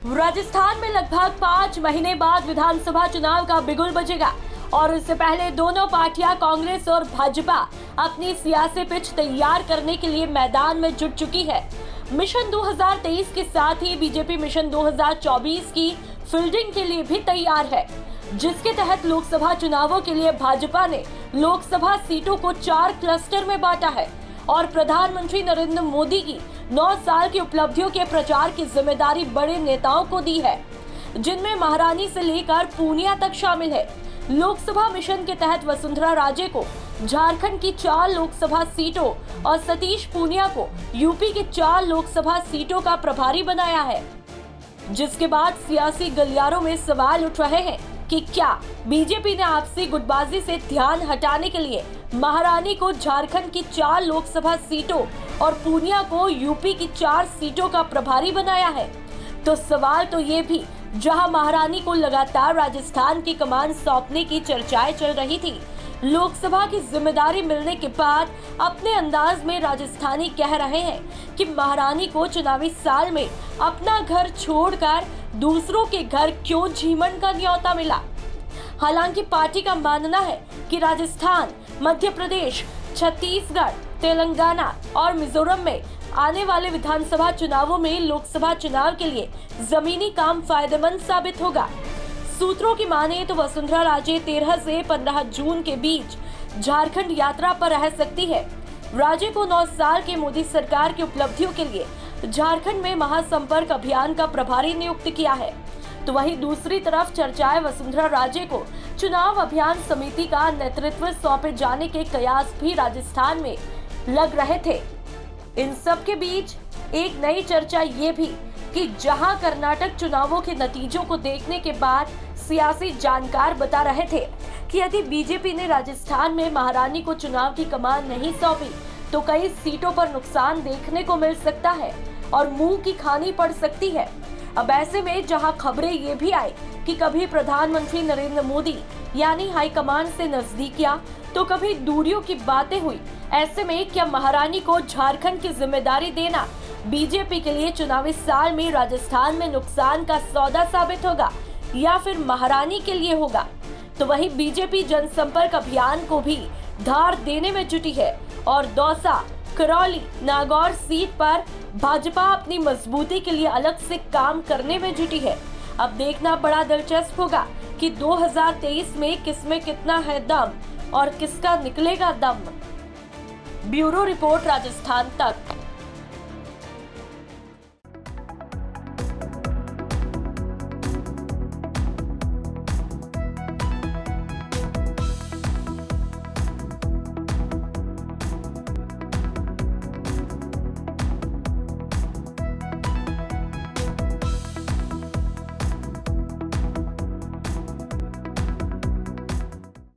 राजस्थान में लगभग 5 महीने बाद विधानसभा चुनाव का बिगुल बजेगा और इससे पहले दोनों पार्टियां कांग्रेस और भाजपा अपनी सियासी पिच तैयार करने के लिए मैदान में जुट चुकी है। मिशन 2023 के साथ ही बीजेपी मिशन 2024 की फील्डिंग के लिए भी तैयार है, जिसके तहत लोकसभा चुनावों के लिए भाजपा ने लोकसभा सीटों को 4 क्लस्टर में बांटा है और प्रधानमंत्री नरेंद्र मोदी की 9 साल की उपलब्धियों के प्रचार की जिम्मेदारी बड़े नेताओं को दी है, जिनमें महारानी से लेकर पूनिया तक शामिल है। लोकसभा मिशन के तहत वसुंधरा राजे को झारखंड की 4 लोकसभा सीटों और सतीश पूनिया को यूपी की 4 लोकसभा सीटों का प्रभारी बनाया है, जिसके बाद सियासी गलियारों में सवाल उठ रहे हैं कि क्या बीजेपी ने आपसी गुटबाजी से ध्यान हटाने के लिए महारानी को झारखंड की 4 लोकसभा सीटों और पूनिया को यूपी की 4 सीटों का प्रभारी बनाया है। तो सवाल तो ये भी, जहां महारानी को लगातार राजस्थान की कमान सौंपने की चर्चाएं चल रही थी, लोकसभा की जिम्मेदारी मिलने के बाद अपने अंदाज में राजस्थानी कह रहे हैं कि महारानी को चुनावी साल में अपना घर छोड़कर दूसरों के घर क्यों झीमन का न्योता मिला। हालांकि पार्टी का मानना है कि राजस्थान, मध्य प्रदेश, छत्तीसगढ़, तेलंगाना और मिजोरम में आने वाले विधानसभा चुनावों में लोकसभा चुनाव के लिए जमीनी काम फायदेमंद साबित होगा। सूत्रों की माने तो वसुंधरा राजे 13 से 15 जून के बीच झारखंड यात्रा पर रह सकती है। राजे को 9 साल के मोदी सरकार की उपलब्धियों के लिए झारखंड में महासंपर्क अभियान का प्रभारी नियुक्त किया है। तो वहीं दूसरी तरफ चर्चाएं वसुंधरा राजे को चुनाव अभियान समिति का नेतृत्व सौंपे जाने के कयास भी राजस्थान में लग रहे थे। इन सब के बीच एक नई चर्चा ये भी कि जहां कर्नाटक चुनावों के नतीजों को देखने के बाद सियासी जानकार बता रहे थे कि यदि बीजेपी ने राजस्थान में महारानी को चुनाव की कमान नहीं सौंपी तो कई सीटों पर नुकसान देखने को मिल सकता है और मुंह की खानी पड़ सकती है। अब ऐसे में जहां खबरें ये भी आई कि कभी प्रधानमंत्री नरेंद्र मोदी यानी हाईकमान से नजदीकियां तो कभी दूरियों की बातें हुई, ऐसे में क्या महारानी को झारखंड की जिम्मेदारी देना बीजेपी के लिए चुनावी साल में राजस्थान में नुकसान का सौदा साबित होगा या फिर महारानी के लिए होगा। तो वहीं बीजेपी जनसंपर्क अभियान को भी धार देने में जुटी है और दौसा, करौली, नागौर सीट पर भाजपा अपनी मजबूती के लिए अलग से काम करने में जुटी है। अब देखना बड़ा दिलचस्प होगा कि 2023 में किसमें कितना है दम और किसका निकलेगा दम। ब्यूरो रिपोर्ट, राजस्थान तक।